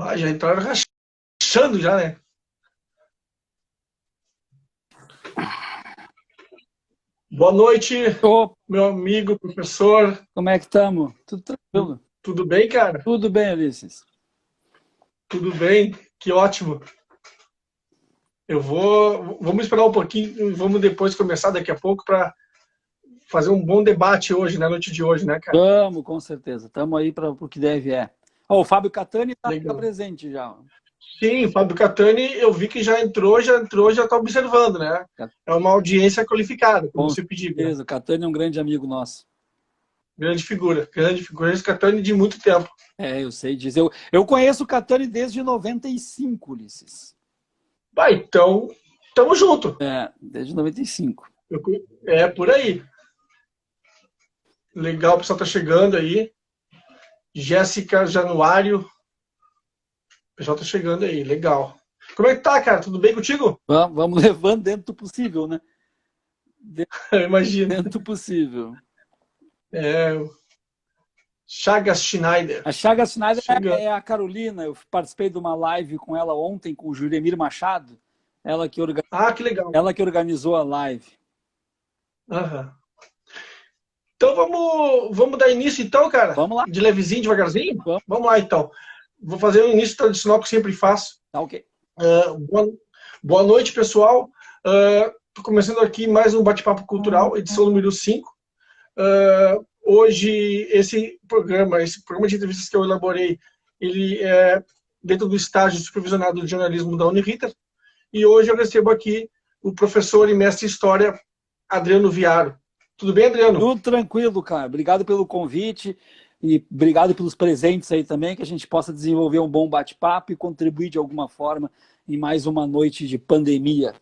Ah, já entraram rachando já, né? Boa noite, Ô, meu amigo, professor. como é que estamos? Tudo tranquilo? Tudo bem, cara? Tudo bem, Ulisses? Tudo bem? Que ótimo. Vamos esperar um pouquinho, vamos depois começar daqui a pouco para fazer um bom debate hoje, na noite de hoje, né, cara? Vamos, com certeza. Estamos aí para o que deve é. Ó, o Fábio Catani está Legal. presente já. Sim, o Fábio Catani, eu vi que já está observando, né? É uma audiência qualificada, como Com você pediu, né? certeza, o Catani é um grande amigo nosso. Grande figura. Esse Catani de muito tempo. É, eu sei disso. Eu conheço o Catani desde 95, Ulisses. Vai, então, tamo junto. É, desde 95. É por aí. Legal, o pessoal tá chegando aí. Jéssica Januário. O pessoal tá chegando aí, legal. Como é que tá, cara? Tudo bem contigo? Vamos levando dentro do possível, né? Eu imagino. Dentro do possível. É, Chagas Schneider. A Chaga Schneider Chegando. é a Carolina. Eu participei de uma live com ela ontem, com o Juremir Machado. Ela que, Ah, que legal. ela que organizou a live. Aham. Então vamos dar início então, cara? Vamos lá? De levezinho, devagarzinho? Vamos, Vamos lá então. Vou fazer o início tradicional que eu sempre faço. tá ok. Boa, boa noite, pessoal. Estou começando aqui mais um Bate-Papo Cultural, edição número 5. Hoje, esse programa de entrevistas que eu elaborei, ele é dentro do estágio supervisionado de jornalismo da Uniriter. E hoje eu recebo aqui o professor e mestre em História, Adriano Viaro. Tudo bem, Adriano? Tudo tranquilo, cara. Obrigado pelo convite e obrigado pelos presentes aí também, que a gente possa desenvolver um bom bate-papo e contribuir de alguma forma em mais uma noite de pandemia.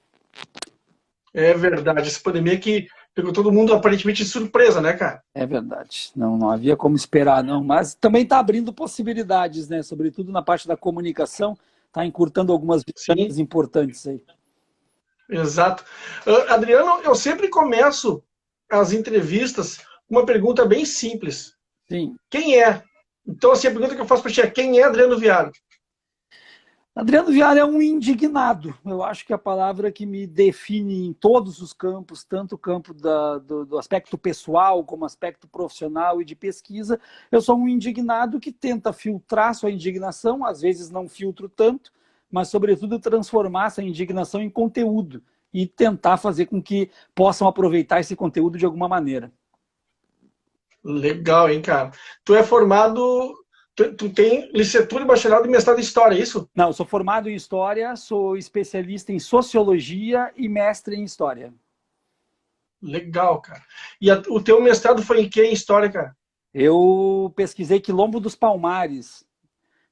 É verdade, essa pandemia que pegou todo mundo aparentemente de surpresa, né, cara? É verdade. Não havia como esperar, não. Mas também está abrindo possibilidades, né? Sobretudo na parte da comunicação, está encurtando algumas distâncias Sim, importantes aí. exato. Adriano, eu sempre começo as entrevistas com uma pergunta bem simples. Sim. Quem é? Então, assim, a pergunta que eu faço para ti é: quem é Adriano Viaro? Adriano Viara é um indignado. Eu acho que a palavra que me define em todos os campos, tanto o campo do aspecto pessoal como aspecto profissional e de pesquisa, eu sou um indignado que tenta filtrar sua indignação, às vezes não filtro tanto, mas sobretudo transformar essa indignação em conteúdo e tentar fazer com que possam aproveitar esse conteúdo de alguma maneira. Legal, hein, cara? Tu é formado, tu tem licenciatura, bacharelado e mestrado em História, é isso? Não, eu sou formado em História, sou especialista em Sociologia e mestre em História. Legal, cara. E o teu mestrado foi em quê? Em História, cara? Eu pesquisei Quilombo dos Palmares,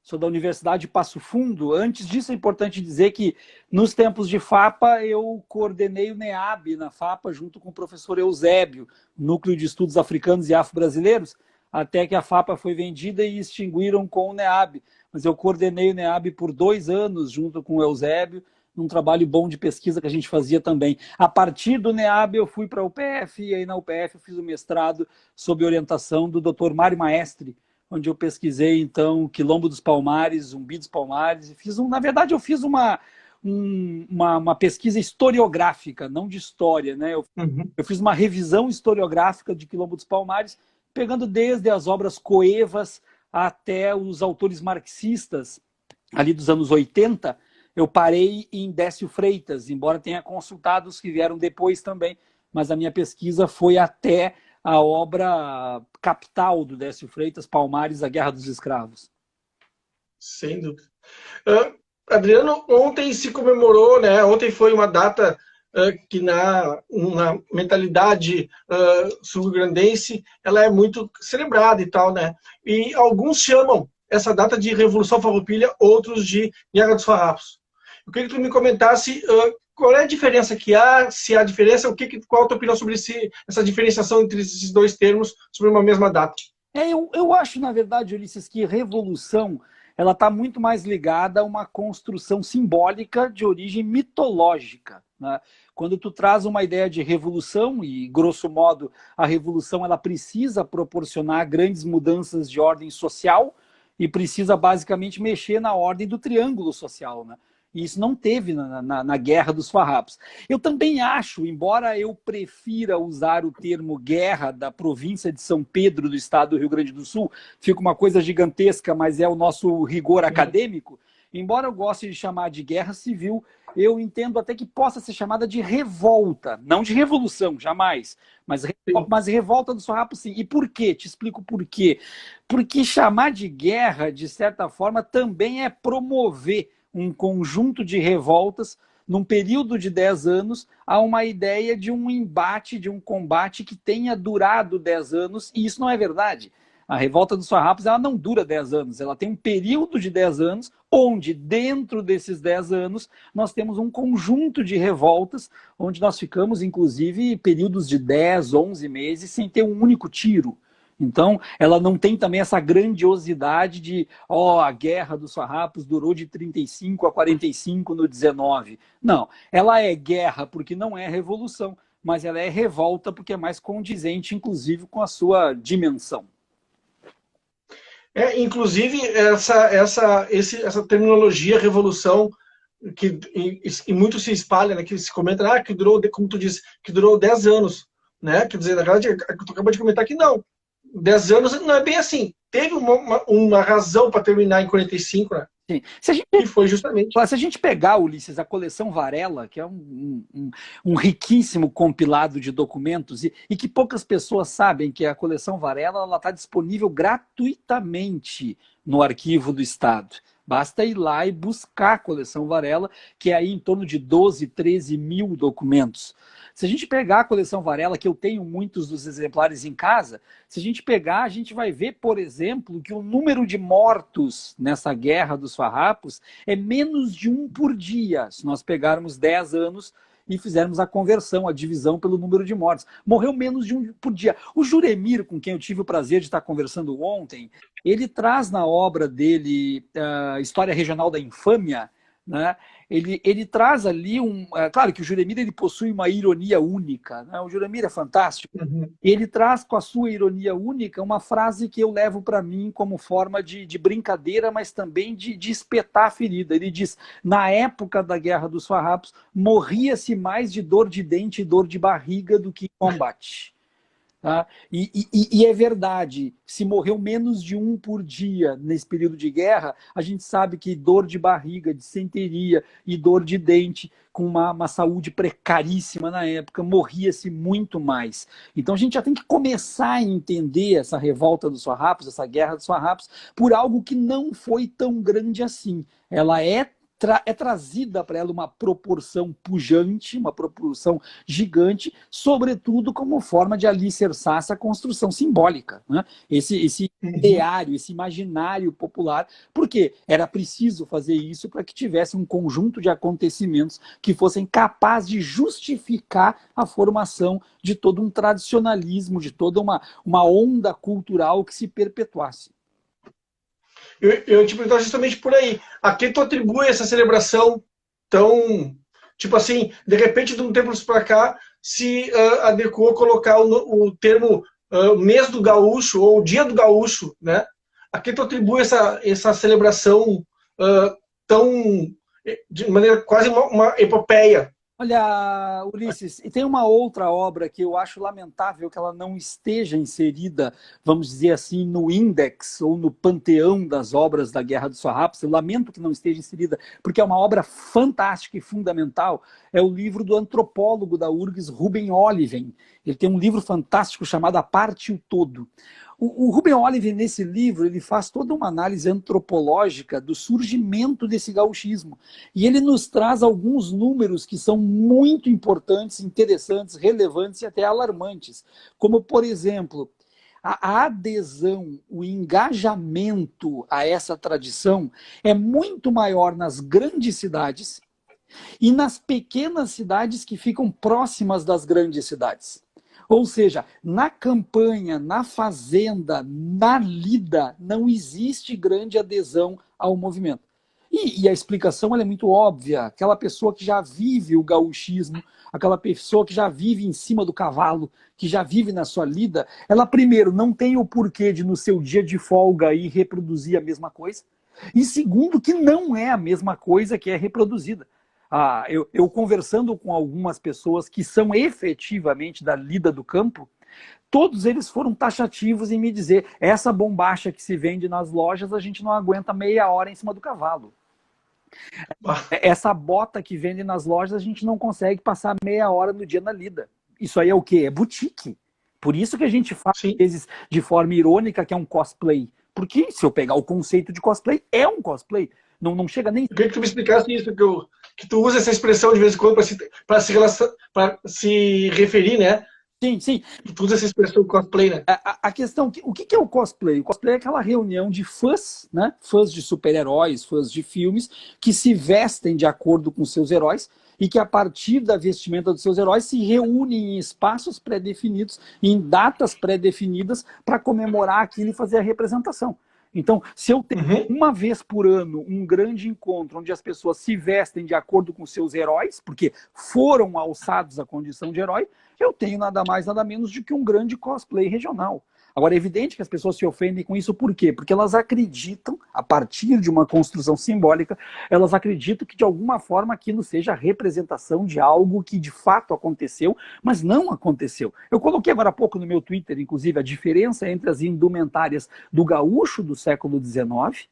sou da Universidade de Passo Fundo. Antes disso, é importante dizer que, nos tempos de FAPA, eu coordenei o NEAB na FAPA, junto com o professor Eusébio, Núcleo de Estudos Africanos e Afro-Brasileiros, até que a FAPA foi vendida e extinguiram com o NEAB. Mas eu coordenei o NEAB por 2 anos, junto com o Eusébio, num trabalho bom de pesquisa que a gente fazia também. A partir do NEAB, eu fui para a UPF, e aí na UPF eu fiz o mestrado sob orientação do Dr. Mário Maestre, onde eu pesquisei, então, Quilombo dos Palmares, Zumbi dos Palmares. Na verdade, eu fiz uma pesquisa historiográfica, não de história, né? Uhum. Eu fiz uma revisão historiográfica de Quilombo dos Palmares, pegando desde as obras coevas até os autores marxistas, ali dos anos 80. Eu parei em Décio Freitas, embora tenha consultado os que vieram depois também, mas a minha pesquisa foi até a obra capital do Décio Freitas, Palmares, A Guerra dos Escravos. Sem dúvida. Uh, Adriano, ontem se comemorou, né? Ontem foi uma data que na mentalidade sul-grandense ela é muito celebrada e tal, né? E alguns chamam essa data de Revolução Farroupilha, outros de Guerra dos Farrapos. Eu queria que tu me comentasse qual é a diferença que há, se há diferença, qual a tua opinião sobre essa diferenciação entre esses dois termos sobre uma mesma data? Eu acho, na verdade, Ulisses, que revolução ela está muito mais ligada a uma construção simbólica de origem mitológica, né? Quando tu traz uma ideia de revolução, e grosso modo a revolução ela precisa proporcionar grandes mudanças de ordem social, e precisa basicamente mexer na ordem do triângulo social, né? E isso não teve na Guerra dos Farrapos. Eu também acho, embora eu prefira usar o termo guerra da província de São Pedro, do estado do Rio Grande do Sul, fica uma coisa gigantesca, mas é o nosso rigor acadêmico, embora eu goste de chamar de guerra civil, eu entendo até que possa ser chamada de revolta, não de revolução, jamais, mas revolta dos farrapos sim. E por quê? Te explico por quê. Porque chamar de guerra, de certa forma, também é promover um conjunto de revoltas num período de 10 anos a uma ideia de um embate, de um combate que tenha durado 10 anos, e isso não é verdade. A revolta dos farrapos ela não dura 10 anos, ela tem um período de 10 anos, onde dentro desses 10 anos nós temos um conjunto de revoltas, onde nós ficamos, inclusive, períodos de 10, 11 meses sem ter um único tiro. Então, ela não tem também essa grandiosidade de, a Guerra dos Farrapos durou de 35 a 45 no 19. Não, ela é guerra porque não é revolução, mas ela é revolta porque é mais condizente, inclusive, com a sua dimensão. Inclusive, essa terminologia revolução, que e muito se espalha, né, que se comenta, que durou, como tu disse, que durou 10 anos. Né? Quer dizer, na verdade, tu acabou de comentar que não. 10 anos não é bem assim. Teve uma razão para terminar em 45, né? Sim. E foi justamente. Se a gente pegar, Ulisses, a coleção Varela, que é um riquíssimo compilado de documentos, e que poucas pessoas sabem que a coleção Varela está disponível gratuitamente no Arquivo do Estado. Basta ir lá e buscar a coleção Varela, que é aí em torno de 12, 13 mil documentos. Se a gente pegar a coleção Varela, que eu tenho muitos dos exemplares em casa, se a gente pegar, a gente vai ver, por exemplo, que o número de mortos nessa Guerra dos Farrapos é menos de 1 por dia, se nós pegarmos 10 anos e fizermos a conversão, a divisão pelo número de mortes. Morreu menos de 1 por dia. O Juremir, com quem eu tive o prazer de estar conversando ontem, ele traz na obra dele História Regional da Infâmia, né? Ele traz ali claro que o Juremir ele possui uma ironia única, né? O Juremir é fantástico. Uhum. Ele traz com a sua ironia única uma frase que eu levo para mim como forma de brincadeira, mas também de espetar a ferida. Ele diz: na época da Guerra dos Farrapos, morria-se mais de dor de dente e dor de barriga do que em combate. Tá? E é verdade, se morreu menos de 1 por dia nesse período de guerra, a gente sabe que dor de barriga, disenteria e dor de dente, com uma saúde precaríssima na época, morria-se muito mais. Então a gente já tem que começar a entender essa revolta dos farrapos, essa guerra dos farrapos, por algo que não foi tão grande assim. Ela é trazida para ela uma proporção pujante, uma proporção gigante, sobretudo como forma de alicerçar essa construção simbólica, né? Esse ideário, esse imaginário popular, porque era preciso fazer isso para que tivesse um conjunto de acontecimentos que fossem capazes de justificar a formação de todo um tradicionalismo, de toda uma onda cultural que se perpetuasse. Eu te pergunto justamente por aí. A que tu atribui essa celebração tão... Tipo assim, de repente, de um tempo para cá, se adequou a colocar o termo mês do gaúcho, ou dia do gaúcho, né? A que tu atribui essa celebração tão... de maneira quase uma epopeia? Olha, Ulisses, e tem uma outra obra que eu acho lamentável que ela não esteja inserida, vamos dizer assim, no índex ou no panteão das obras da Guerra dos Farrapos. Eu lamento que não esteja inserida, porque é uma obra fantástica e fundamental. É o livro do antropólogo da URGS, Ruben Oliven. Ele tem um livro fantástico chamado A Parte e o Todo. O Ruben Oliver, nesse livro, ele faz toda uma análise antropológica do surgimento desse gauchismo. E ele nos traz alguns números que são muito importantes, interessantes, relevantes e até alarmantes. Como, por exemplo, a adesão, o engajamento a essa tradição é muito maior nas grandes cidades e nas pequenas cidades que ficam próximas das grandes cidades. Ou seja, na campanha, na fazenda, na lida, não existe grande adesão ao movimento. E a explicação ela é muito óbvia. Aquela pessoa que já vive o gauchismo, aquela pessoa que já vive em cima do cavalo, que já vive na sua lida, ela primeiro não tem o porquê de no seu dia de folga aí reproduzir a mesma coisa. E segundo, que não é a mesma coisa que é reproduzida. Eu conversando com algumas pessoas que são efetivamente da lida do campo, todos eles foram taxativos em me dizer: essa bombacha que se vende nas lojas, a gente não aguenta meia hora em cima do cavalo. Essa bota que vende nas lojas, a gente não consegue passar meia hora no dia na lida. Isso aí é o quê? É boutique. Por isso que a gente fala, às vezes, de forma irônica, que é um cosplay. Porque se eu pegar o conceito de cosplay, é um cosplay. Não chega nem... Eu queria que tu me explicasse isso, que tu usa essa expressão de vez em quando para se referir, né? Sim, sim. Tu usa essa expressão cosplay, né? A questão, o que é o cosplay? O cosplay é aquela reunião de fãs, né? Fãs de super-heróis, fãs de filmes, que se vestem de acordo com seus heróis e que, a partir da vestimenta dos seus heróis, se reúnem em espaços pré-definidos, em datas pré-definidas, para comemorar aquilo e fazer a representação. Então, se eu tenho uma vez por ano um grande encontro onde as pessoas se vestem de acordo com seus heróis, porque foram alçados à condição de herói, eu tenho nada mais, nada menos do que um grande cosplay regional. Agora, é evidente que as pessoas se ofendem com isso, por quê? Porque elas acreditam, a partir de uma construção simbólica, elas acreditam que de alguma forma aquilo seja a representação de algo que de fato aconteceu, mas não aconteceu. Eu coloquei agora há pouco no meu Twitter, inclusive, a diferença entre as indumentárias do gaúcho do século XIX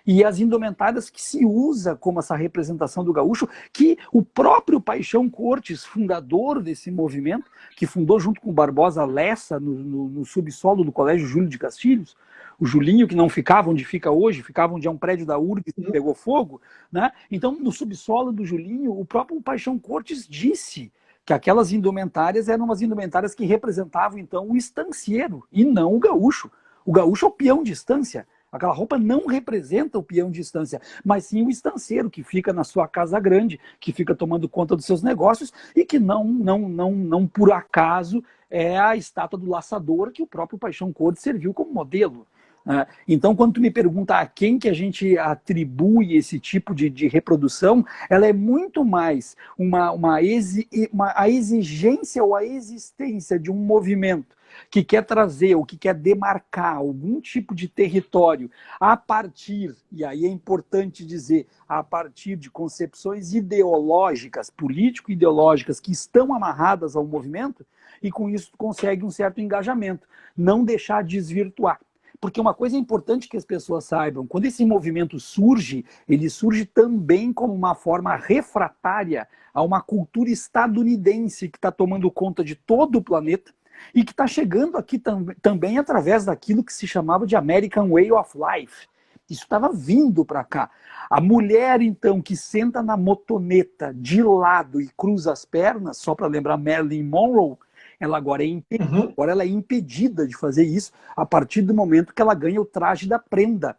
e as indumentárias que se usa como essa representação do gaúcho, que o próprio Paixão Cortes, fundador desse movimento, que fundou junto com o Barbosa Lessa no subsolo do Colégio Júlio de Castilhos, o Julinho, que não ficava onde fica hoje, ficava onde é um prédio da URGS que pegou fogo, né? Então, no subsolo do Julinho, o próprio Paixão Cortes disse que aquelas indumentárias eram umas indumentárias que representavam, então, o estancieiro, e não o gaúcho. O gaúcho é o peão de estância. Aquela roupa não representa o peão de estância, mas sim o estanceiro que fica na sua casa grande, que fica tomando conta dos seus negócios e que não por acaso é a estátua do laçador que o próprio Paixão Cortes serviu como modelo. Então, quando tu me pergunta a quem que a gente atribui esse tipo de reprodução, ela é muito mais a exigência ou a existência de um movimento que quer trazer ou que quer demarcar algum tipo de território a partir, e aí é importante dizer, a partir de concepções ideológicas, político-ideológicas, que estão amarradas ao movimento, e com isso consegue um certo engajamento, não deixar desvirtuar. Porque uma coisa importante que as pessoas saibam, quando esse movimento surge, ele surge também como uma forma refratária a uma cultura estadunidense que está tomando conta de todo o planeta e que está chegando aqui também através daquilo que se chamava de American Way of Life. Isso estava vindo para cá. A mulher, então, que senta na motoneta de lado e cruza as pernas, só para lembrar Marilyn Monroe, ela agora é impedida de fazer isso a partir do momento que ela ganha o traje da prenda.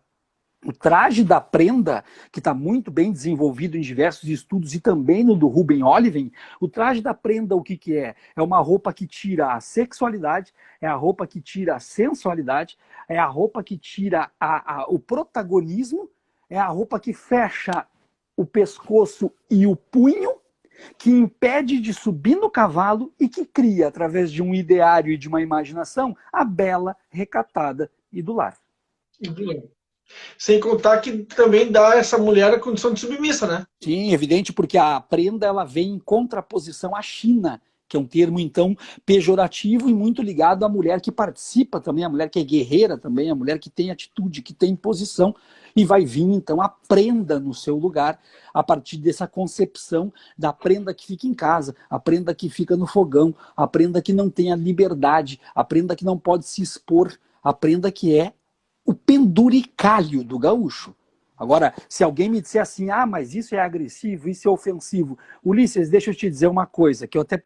O traje da prenda, que está muito bem desenvolvido em diversos estudos e também no do Ruben Oliven, o traje da prenda, o que é? É uma roupa que tira a sexualidade, é a roupa que tira a sensualidade, é a roupa que tira o protagonismo, é a roupa que fecha o pescoço e o punho, que impede de subir no cavalo e que cria, através de um ideário e de uma imaginação, a bela, recatada e do lar. Sem contar que também dá a essa mulher a condição de submissa, né? Sim, evidente, porque a prenda ela vem em contraposição à China, que é um termo, então, pejorativo e muito ligado à mulher que participa também, a mulher que é guerreira também, a mulher que tem atitude, que tem posição, e vai vir, então, a prenda no seu lugar, a partir dessa concepção da prenda que fica em casa, a prenda que fica no fogão, a prenda que não tem a liberdade, a prenda que não pode se expor, a prenda que é o penduricalho do gaúcho. Agora, se alguém me disser assim, mas isso é agressivo, isso é ofensivo. Ulisses, deixa eu te dizer uma coisa, que eu até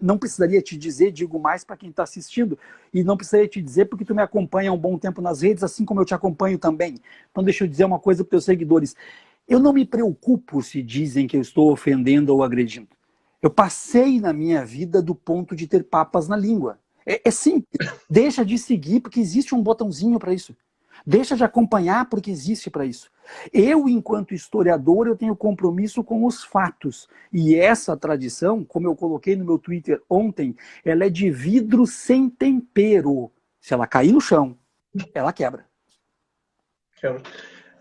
não precisaria te dizer, digo mais para quem está assistindo, e não precisaria te dizer porque tu me acompanha há um bom tempo nas redes, assim como eu te acompanho também. Então deixa eu dizer uma coisa para os teus seguidores. Eu não me preocupo se dizem que eu estou ofendendo ou agredindo. Eu passei na minha vida do ponto de ter papas na língua. É simples. Deixa de seguir porque existe um botãozinho para isso. Deixa de acompanhar porque existe para isso. Eu, enquanto historiador, eu tenho compromisso com os fatos. E essa tradição, como eu coloquei no meu Twitter ontem, ela é de vidro sem tempero. Se ela cair no chão, ela quebra.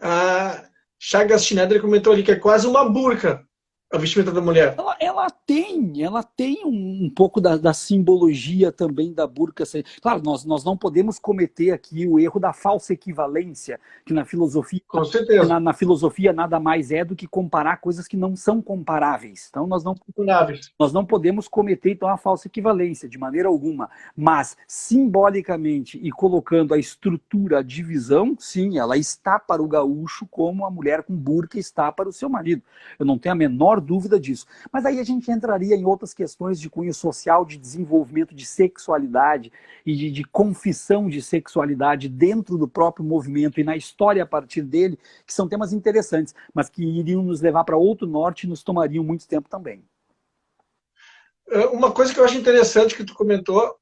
A Chagas Schneider comentou ali que é quase uma burca a vestimenta da mulher. Ela tem um pouco da simbologia também da burca. Claro, nós não podemos cometer aqui o erro da falsa equivalência, que na filosofia, Com certeza. na filosofia nada mais é do que comparar coisas que não são comparáveis. Então nós não podemos cometer então a falsa equivalência, de maneira alguma. Mas, simbolicamente e colocando a estrutura, a divisão, sim, ela está para o gaúcho como a mulher com burca está para o seu marido. Eu não tenho a menor dúvida disso. Mas aí a gente entraria em outras questões de cunho social, de desenvolvimento de sexualidade e de confissão de sexualidade dentro do próprio movimento e na história a partir dele, que são temas interessantes, mas que iriam nos levar para outro norte e nos tomariam muito tempo também. Uma coisa que eu acho interessante que tu comentou,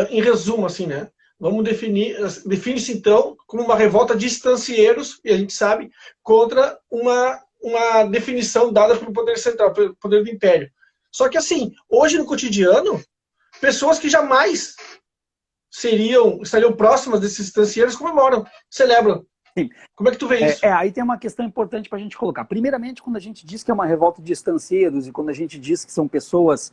em resumo, assim, né? Vamos define-se então como uma revolta de estancieiros, e a gente sabe, contra uma definição dada pelo poder central, pelo poder do império. Só que assim, hoje no cotidiano, pessoas que jamais estariam próximas desses estancieiros comemoram, celebram. Sim. Como é que tu vê isso? Aí tem uma questão importante para a gente colocar. Primeiramente, quando a gente diz que é uma revolta de estancieiros e quando a gente diz que são pessoas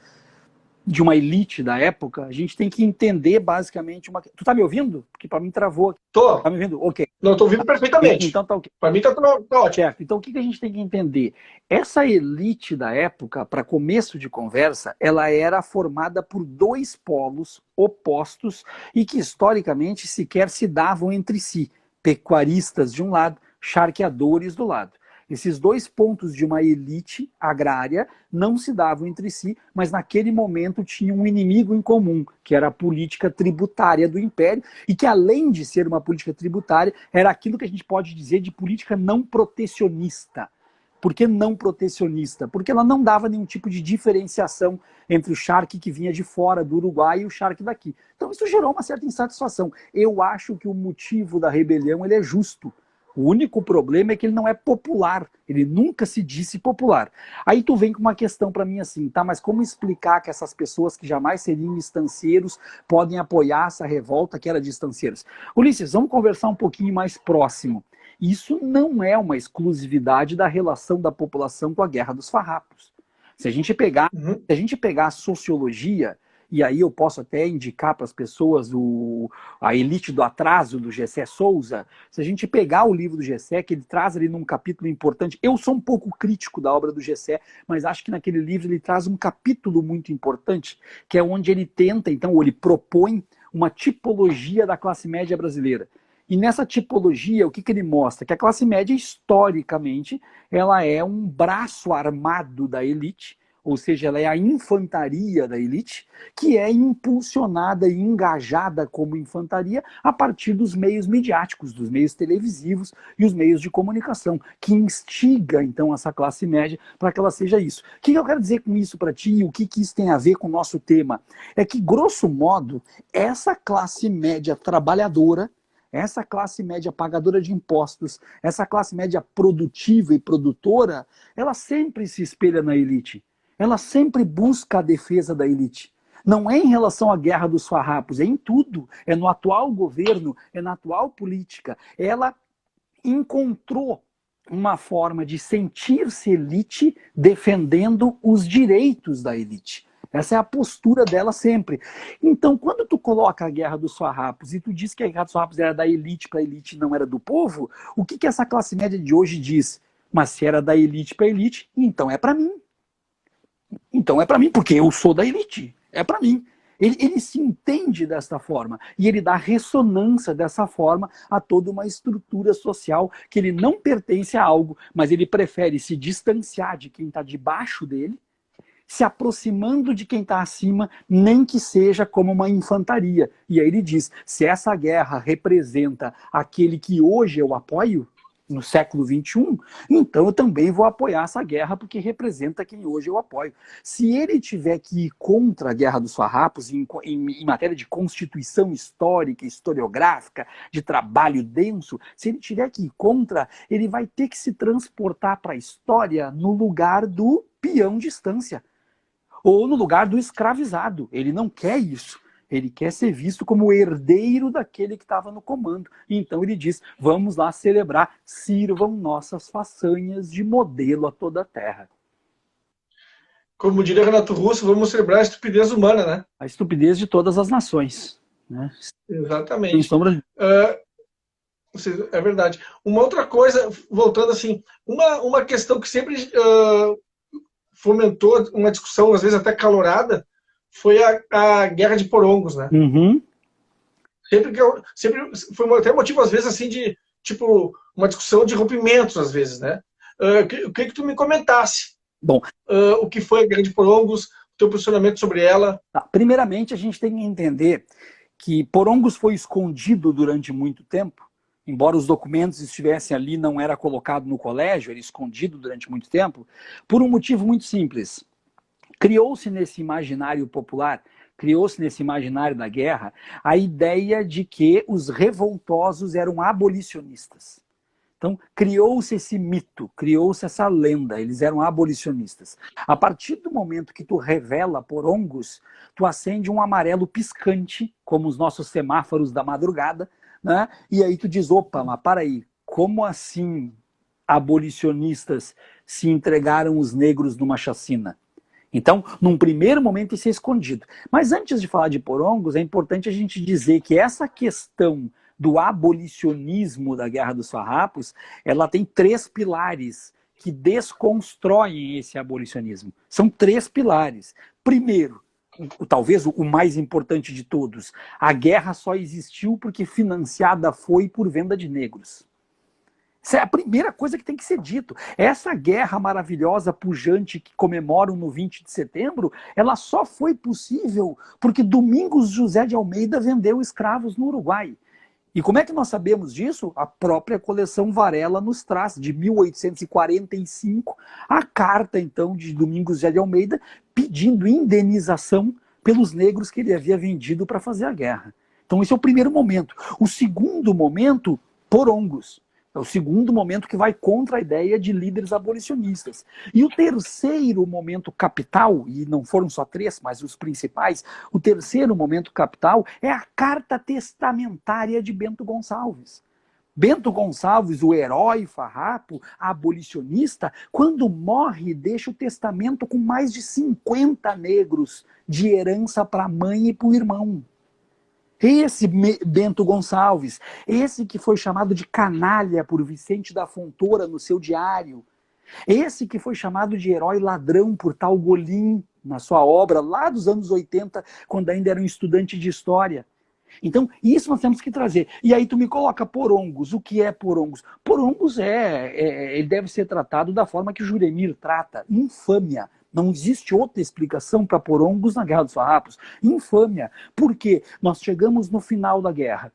de uma elite da época, a gente tem que entender basicamente uma... Tu tá me ouvindo? Porque para mim travou aqui. Tô. Tá me ouvindo? Ok. Não, tô ouvindo perfeitamente. Então tá ok. Para mim tá ótimo. Certo. Então o que a gente tem que entender? Essa elite da época, para começo de conversa, ela era formada por dois polos opostos e que historicamente sequer se davam entre si. Pecuaristas de um lado, charqueadores do lado. Esses dois pontos de uma elite agrária não se davam entre si, mas naquele momento tinham um inimigo em comum, que era a política tributária do Império, e que além de ser uma política tributária, era aquilo que a gente pode dizer de política não protecionista. Por que não protecionista? Porque ela não dava nenhum tipo de diferenciação entre o charque que vinha de fora do Uruguai e o charque daqui. Então isso gerou uma certa insatisfação. Eu acho que o motivo da rebelião ele é justo. O único problema é que ele não é popular. Ele nunca se disse popular. Aí tu vem com uma questão para mim assim, tá? Mas como explicar que essas pessoas que jamais seriam estancieiros podem apoiar essa revolta que era de estancieiros? Ulisses, vamos conversar um pouquinho mais próximo. Isso não é uma exclusividade da relação da população com a Guerra dos Farrapos. Se a gente pegar a sociologia, e aí eu posso até indicar para as pessoas a elite do atraso do Gessé Souza, se a gente pegar o livro do Gessé, que ele traz ali num capítulo importante, eu sou um pouco crítico da obra do Gessé, mas acho que naquele livro ele traz um capítulo muito importante, que é onde ele tenta, então, ou ele propõe uma tipologia da classe média brasileira. E nessa tipologia, o que ele mostra? Que a classe média, historicamente, ela é um braço armado da elite, ou seja, ela é a infantaria da elite, que é impulsionada e engajada como infantaria a partir dos meios midiáticos, dos meios televisivos e os meios de comunicação, que instiga, então, essa classe média para que ela seja isso. O que eu quero dizer com isso para ti e o que isso tem a ver com o nosso tema? É que, grosso modo, essa classe média trabalhadora, essa classe média pagadora de impostos, essa classe média produtiva e produtora, ela sempre se espelha na elite. Ela sempre busca a defesa da elite. Não é em relação à Guerra dos Farrapos, é em tudo. É no atual governo, é na atual política. Ela encontrou uma forma de sentir-se elite defendendo os direitos da elite. Essa é a postura dela sempre. Então, quando tu coloca a Guerra dos Farrapos e tu diz que a Guerra dos Farrapos era da elite para a elite, não era do povo, o que essa classe média de hoje diz? Mas se era da elite para a elite, então é para mim. Então é para mim, porque eu sou da elite. É para mim. Ele se entende desta forma e ele dá ressonância dessa forma a toda uma estrutura social que ele não pertence a algo, mas ele prefere se distanciar de quem está debaixo dele, se aproximando de quem está acima, nem que seja como uma infantaria. E aí ele diz, se essa guerra representa aquele que hoje eu apoio, no século XXI, então eu também vou apoiar essa guerra porque representa quem hoje eu apoio. Se ele tiver que ir contra a Guerra dos Farrapos em matéria de constituição histórica, historiográfica, de trabalho denso, se ele tiver que ir contra, ele vai ter que se transportar para a história no lugar do peão de estância, ou no lugar do escravizado. Ele não quer isso. Ele quer ser visto como herdeiro daquele que estava no comando. Então ele diz, vamos lá celebrar, sirvam nossas façanhas de modelo a toda a terra. Como diria Renato Russo, vamos celebrar a estupidez humana, né? A estupidez de todas as nações. Né? Exatamente. Sem sombra... É verdade. Uma outra coisa, voltando assim, uma questão que sempre fomentou uma discussão, às vezes até calorada, foi a Guerra de Porongos, né? Uhum. Sempre foi até motivo, às vezes, assim, de, tipo, uma discussão de rompimentos, às vezes, né? Eu queria que tu me comentasse. Bom, o que foi a Guerra de Porongos, o teu posicionamento sobre ela. Tá. Primeiramente, a gente tem que entender que Porongos foi escondido durante muito tempo, embora os documentos estivessem ali, não era colocado no colégio, era escondido durante muito tempo, por um motivo muito simples. Criou-se nesse imaginário popular, criou-se nesse imaginário da guerra, a ideia de que os revoltosos eram abolicionistas. Então, criou-se esse mito, criou-se essa lenda, eles eram abolicionistas. A partir do momento que tu revela Porongos, tu acende um amarelo piscante, como os nossos semáforos da madrugada, né? E aí tu diz, opa, mas para aí, como assim abolicionistas se entregaram os negros numa chacina? Então, num primeiro momento, isso é escondido. Mas antes de falar de Porongos, é importante a gente dizer que essa questão do abolicionismo da Guerra dos Farrapos, ela tem 3 pilares que desconstroem esse abolicionismo. São 3 pilares. Primeiro, talvez o mais importante de todos, a guerra só existiu porque financiada foi por venda de negros. Essa é a primeira coisa que tem que ser dito. Essa guerra maravilhosa, pujante, que comemoram no 20 de setembro, ela só foi possível porque Domingos José de Almeida vendeu escravos no Uruguai. E como é que nós sabemos disso? A própria coleção Varela nos traz, de 1845, a carta, então, de Domingos José de Almeida, pedindo indenização pelos negros que ele havia vendido para fazer a guerra. Então esse é o primeiro momento. O segundo momento, Porongos. É o segundo momento que vai contra a ideia de líderes abolicionistas. E o terceiro momento capital, e não foram só 3, mas os principais, o terceiro momento capital é a carta testamentária de Bento Gonçalves. Bento Gonçalves, o herói farrapo, abolicionista, quando morre, deixa o testamento com mais de 50 negros de herança para a mãe e para o irmão. Esse Bento Gonçalves, esse que foi chamado de canalha por Vicente da Fontoura no seu diário, esse que foi chamado de herói ladrão por tal Golim na sua obra lá dos anos 80, quando ainda era um estudante de história. Então, isso nós temos que trazer. E aí tu me coloca Porongos. O que é Porongos? Porongos ele deve ser tratado da forma que o Juremir trata, infâmia. Não existe outra explicação para Porongos na Guerra dos Farrapos. Infâmia. Porque nós chegamos no final da guerra.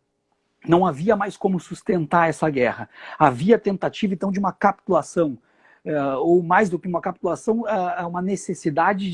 Não havia mais como sustentar essa guerra. Havia tentativa, então, de uma capitulação. Ou mais do que uma capitulação, uma necessidade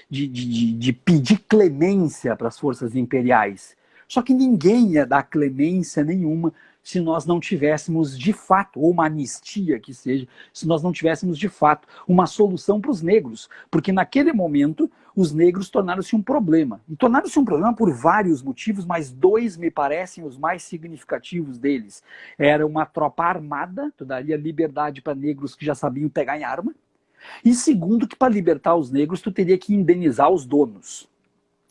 de pedir clemência para as forças imperiais. Só que ninguém ia dar clemência nenhuma se nós não tivéssemos de fato, ou uma anistia que seja, se nós não tivéssemos de fato uma solução para os negros. Porque naquele momento os negros tornaram-se um problema. E tornaram-se um problema por vários motivos, mas 2 me parecem os mais significativos deles. Era uma tropa armada, tu daria liberdade para negros que já sabiam pegar em arma. E segundo, que para libertar os negros tu teria que indenizar os donos.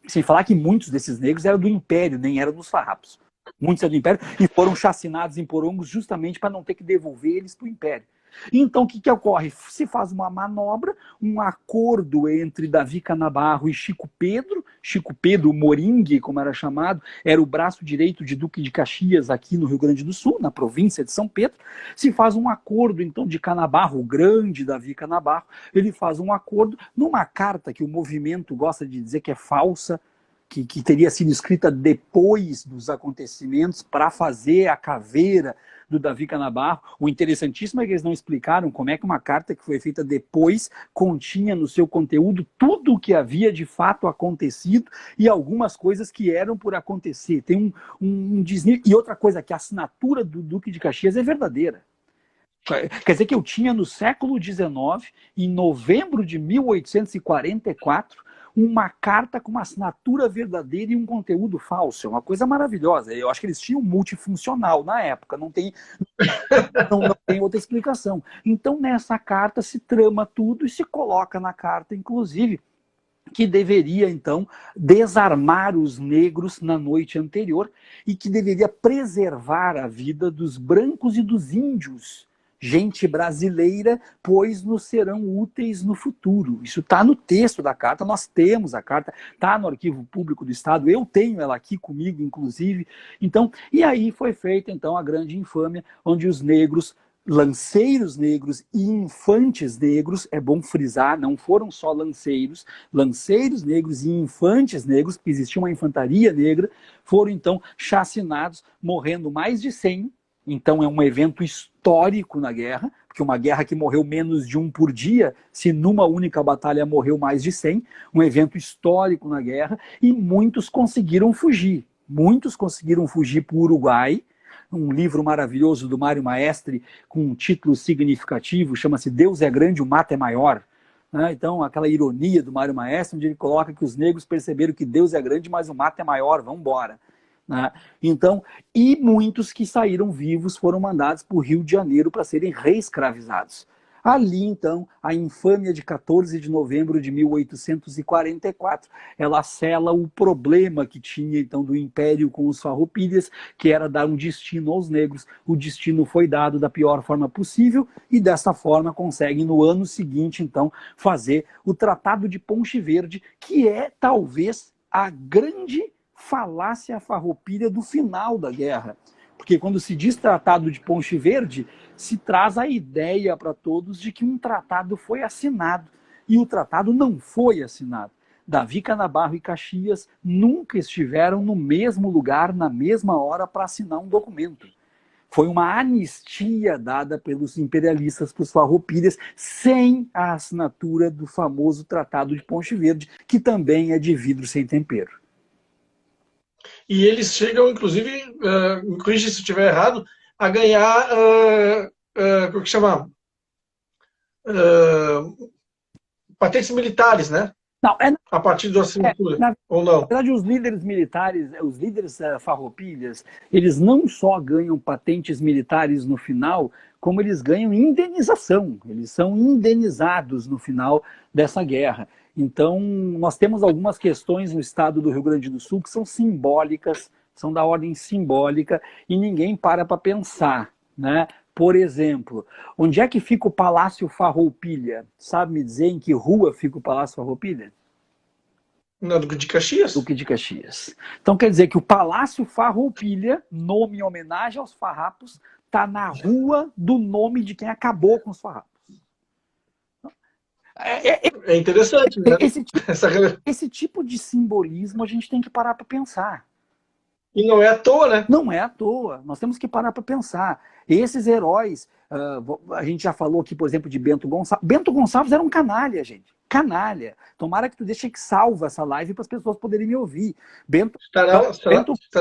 Sem falar que muitos desses negros eram do Império, nem eram dos farrapos. Muitos eram do Império e foram chacinados em Porongos justamente para não ter que devolver eles para o Império. Então o que ocorre? Se faz uma manobra, um acordo entre Davi Canabarro e Chico Pedro Moringue, como era chamado, era o braço direito de Duque de Caxias aqui no Rio Grande do Sul, na província de São Pedro. Se faz um acordo então de Canabarro, o grande Davi Canabarro, ele faz um acordo numa carta que o movimento gosta de dizer que é falsa, que teria sido escrita depois dos acontecimentos para fazer a caveira do Davi Canabarro. O interessantíssimo é que eles não explicaram como é que uma carta que foi feita depois continha no seu conteúdo tudo o que havia de fato acontecido e algumas coisas que eram por acontecer. Tem um desnível. E outra coisa, que a assinatura do Duque de Caxias é verdadeira. Quer dizer que eu tinha no século XIX, em novembro de 1844, uma carta com uma assinatura verdadeira e um conteúdo falso. É uma coisa maravilhosa. Eu acho que eles tinham multifuncional na época, não tem outra explicação. Então, nessa carta se trama tudo e se coloca na carta, inclusive, que deveria, então, desarmar os negros na noite anterior e que deveria preservar a vida dos brancos e dos índios, gente brasileira, pois nos serão úteis no futuro. Isso está no texto da carta, nós temos a carta, está no Arquivo Público do Estado, eu tenho ela aqui comigo, inclusive. Então, e aí foi feita, então, a grande infâmia, onde os negros, lanceiros negros e infantes negros, é bom frisar, não foram só lanceiros negros e infantes negros, porque existia uma infantaria negra, foram então chacinados, morrendo mais de 100. Então é um evento histórico na guerra, porque uma guerra que morreu menos de um por dia, se numa única batalha morreu mais de 100, um evento histórico na guerra, e muitos conseguiram fugir. Muitos conseguiram fugir para o Uruguai, um livro maravilhoso do Mário Maestri, com um título significativo, chama-se Deus é Grande, o Mato é Maior. Então, aquela ironia do Mário Maestri, onde ele coloca que os negros perceberam que Deus é grande, mas o mato é maior, vamos embora. Então, e muitos que saíram vivos foram mandados para o Rio de Janeiro para serem reescravizados. Ali, então, a infâmia de 14 de novembro de 1844, ela sela o problema que tinha, então, do Império com os farroupilhas, que era dar um destino aos negros. O destino foi dado da pior forma possível e, dessa forma, conseguem, no ano seguinte, então, fazer o Tratado de Ponche Verde, que é, talvez, a grande falácia farroupilha do final da guerra. Porque quando se diz Tratado de Ponche Verde, se traz a ideia para todos de que um tratado foi assinado. E o tratado não foi assinado. Davi Canabarro e Caxias nunca estiveram no mesmo lugar, na mesma hora, para assinar um documento. Foi uma anistia dada pelos imperialistas para os farroupilhas, sem a assinatura do famoso Tratado de Ponche Verde, que também é de vidro sem tempero. E eles chegam, inclusive, me corrija se eu estiver errado, a ganhar, como que chama? Patentes militares, né? Não, a partir da assinatura, ou não? Na verdade, os líderes militares, os líderes farroupilhas, eles não só ganham patentes militares no final, como eles ganham indenização. Eles são indenizados no final dessa guerra. Então, nós temos algumas questões no estado do Rio Grande do Sul que são simbólicas, são da ordem simbólica, e ninguém para pensar, né? Por exemplo, onde é que fica o Palácio Farroupilha? Sabe me dizer em que rua fica o Palácio Farroupilha? Na Duque de Caxias. Duque de Caxias. Então quer dizer que o Palácio Farroupilha, nome em homenagem aos farrapos, está na rua do nome de quem acabou com os farrapos. É interessante, né? Esse tipo de simbolismo a gente tem que parar para pensar. E não é à toa, né? Não é à toa. Nós temos que parar para pensar. Esses heróis, a gente já falou aqui, por exemplo, de Bento Gonçalves. Bento Gonçalves era um canalha, gente. Canalha. Tomara que tu deixe que salva essa live para as pessoas poderem me ouvir. Estará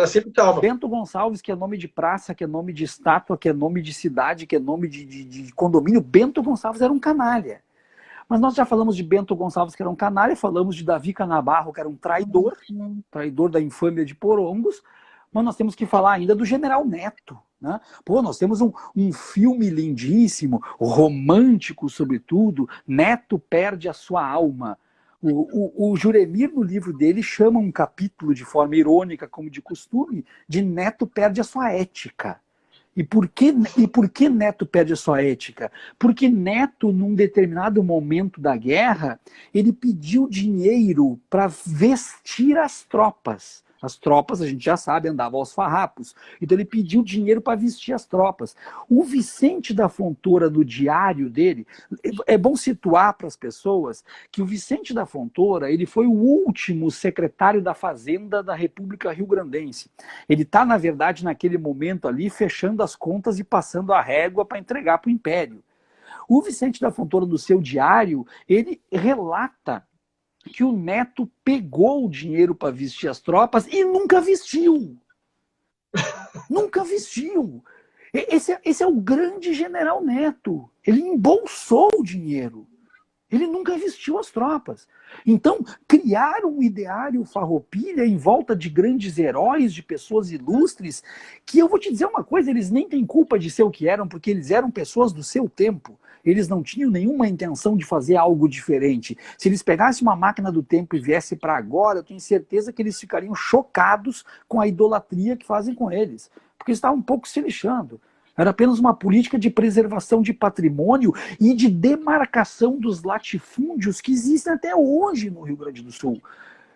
sempre salva. Bento Gonçalves, que é nome de praça, que é nome de estátua, que é nome de cidade, que é nome de condomínio. Bento Gonçalves era um canalha. Mas nós já falamos de Bento Gonçalves, que era um canalha, falamos de Davi Canabarro, que era um traidor da infâmia de Porongos, mas nós temos que falar ainda do General Neto. Né? Pô, nós temos um filme lindíssimo, romântico sobretudo, Neto perde a sua alma. O Juremir, no livro dele, chama um capítulo de forma irônica, como de costume, de Neto perde a sua ética. E por que Neto perde a sua ética? Porque Neto, num determinado momento da guerra, ele pediu dinheiro para vestir as tropas. As tropas, a gente já sabe, andavam aos farrapos. Então ele pediu dinheiro para vestir as tropas. O Vicente da Fontoura, no diário dele, é bom situar para as pessoas que o Vicente da Fontoura, ele foi o último secretário da Fazenda da República Rio-Grandense. Ele está, na verdade, naquele momento ali, fechando as contas e passando a régua para entregar para o Império. O Vicente da Fontoura, no seu diário, ele relata que o Neto pegou o dinheiro para vestir as tropas e nunca vestiu. Nunca vestiu. Esse é o grande general Neto. Ele embolsou o dinheiro. Ele nunca vestiu as tropas. Então, criaram um ideário farroupilha em volta de grandes heróis, de pessoas ilustres, que eu vou te dizer uma coisa, eles nem têm culpa de ser o que eram, porque eles eram pessoas do seu tempo. Eles não tinham nenhuma intenção de fazer algo diferente. Se eles pegassem uma máquina do tempo e viessem para agora, eu tenho certeza que eles ficariam chocados com a idolatria que fazem com eles. Porque eles estavam um pouco se lixando. Era apenas uma política de preservação de patrimônio e de demarcação dos latifúndios que existem até hoje no Rio Grande do Sul.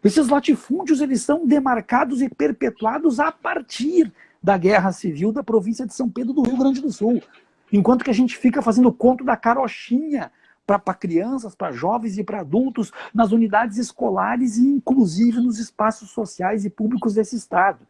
Esses latifúndios, eles são demarcados e perpetuados a partir da Guerra Civil da província de São Pedro do Rio Grande do Sul. Enquanto que a gente fica fazendo conto da carochinha para crianças, para jovens e para adultos nas unidades escolares e inclusive nos espaços sociais e públicos desse estado.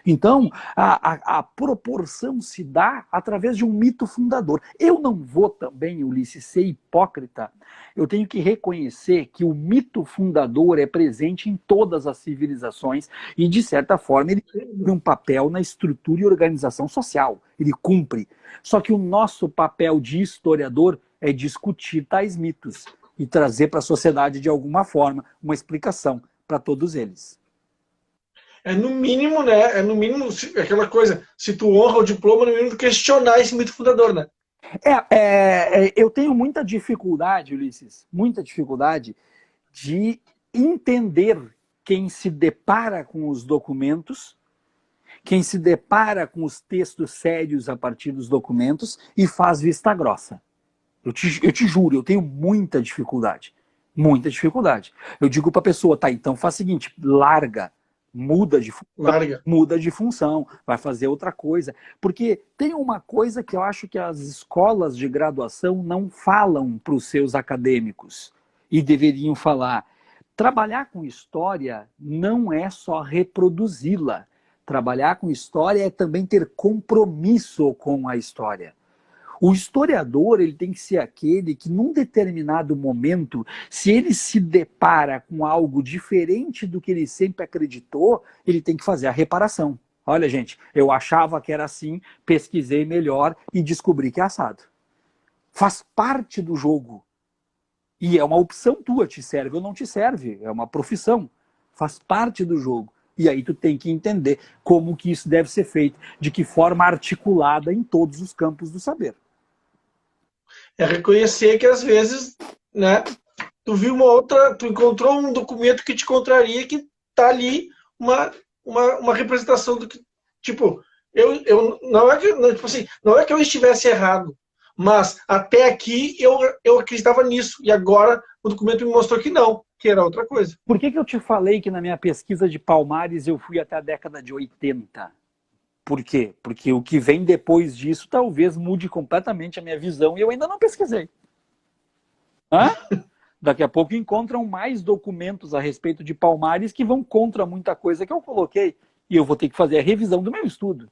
Então, a proporção se dá através de um mito fundador. Eu não vou também, Ulisses, ser hipócrita. Eu tenho que reconhecer que o mito fundador é presente em todas as civilizações e, de certa forma, ele cumpre um papel na estrutura e organização social. Ele cumpre. Só que o nosso papel de historiador é discutir tais mitos e trazer para a sociedade, de alguma forma, uma explicação para todos eles. É no mínimo, né? É no mínimo aquela coisa, se tu honra o diploma, no mínimo questionar esse mito fundador, né? Eu tenho muita dificuldade, Ulisses, muita dificuldade de entender quem se depara com os documentos, quem se depara com os textos sérios a partir dos documentos e faz vista grossa. Eu te juro, eu tenho muita dificuldade. Muita dificuldade. Eu digo para a pessoa, tá, então faz o seguinte, larga. Muda de função, vai fazer outra coisa. Porque tem uma coisa que eu acho que as escolas de graduação não falam para os seus acadêmicos e deveriam falar. Trabalhar com história não é só reproduzi-la. Trabalhar com história é também ter compromisso com a história. O historiador, ele tem que ser aquele que, num determinado momento, se ele se depara com algo diferente do que ele sempre acreditou, ele tem que fazer a reparação. Olha, gente, eu achava que era assim, pesquisei melhor e descobri que é assado. Faz parte do jogo. E é uma opção tua, te serve ou não te serve, é uma profissão. Faz parte do jogo. E aí tu tem que entender como que isso deve ser feito, de que forma articulada em todos os campos do saber. É reconhecer que às vezes, né, tu encontrou um documento que te contraria, que tá ali uma representação do que, tipo, não é que, tipo assim, não é que eu estivesse errado, mas até aqui eu acreditava nisso, e agora o documento me mostrou que não, que era outra coisa. Por que eu te falei que na minha pesquisa de Palmares eu fui até a década de 80? Por quê? Porque o que vem depois disso talvez mude completamente a minha visão e eu ainda não pesquisei. Daqui a pouco encontram mais documentos a respeito de Palmares que vão contra muita coisa que eu coloquei e eu vou ter que fazer a revisão do meu estudo.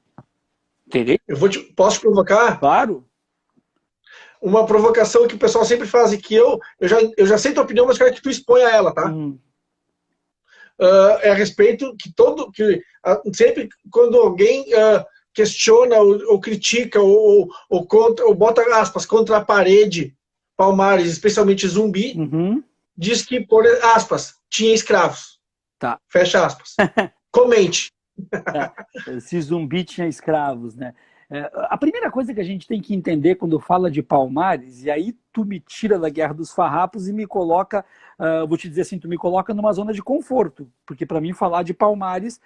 Entendeu? Posso te provocar? Claro. Uma provocação que o pessoal sempre faz e que eu já sei tua opinião, mas quero que tu exponha ela, tá? É a respeito que sempre quando alguém questiona ou critica ou bota aspas contra a parede Palmares, especialmente Zumbi, diz que, por aspas, tinha escravos. Tá. Fecha aspas. Comente. Se Zumbi tinha escravos, né? A primeira coisa que a gente tem que entender quando fala de Palmares, e aí tu me tira da Guerra dos Farrapos e me coloca, vou te dizer assim, tu me coloca numa zona de conforto, porque para mim falar de Palmares,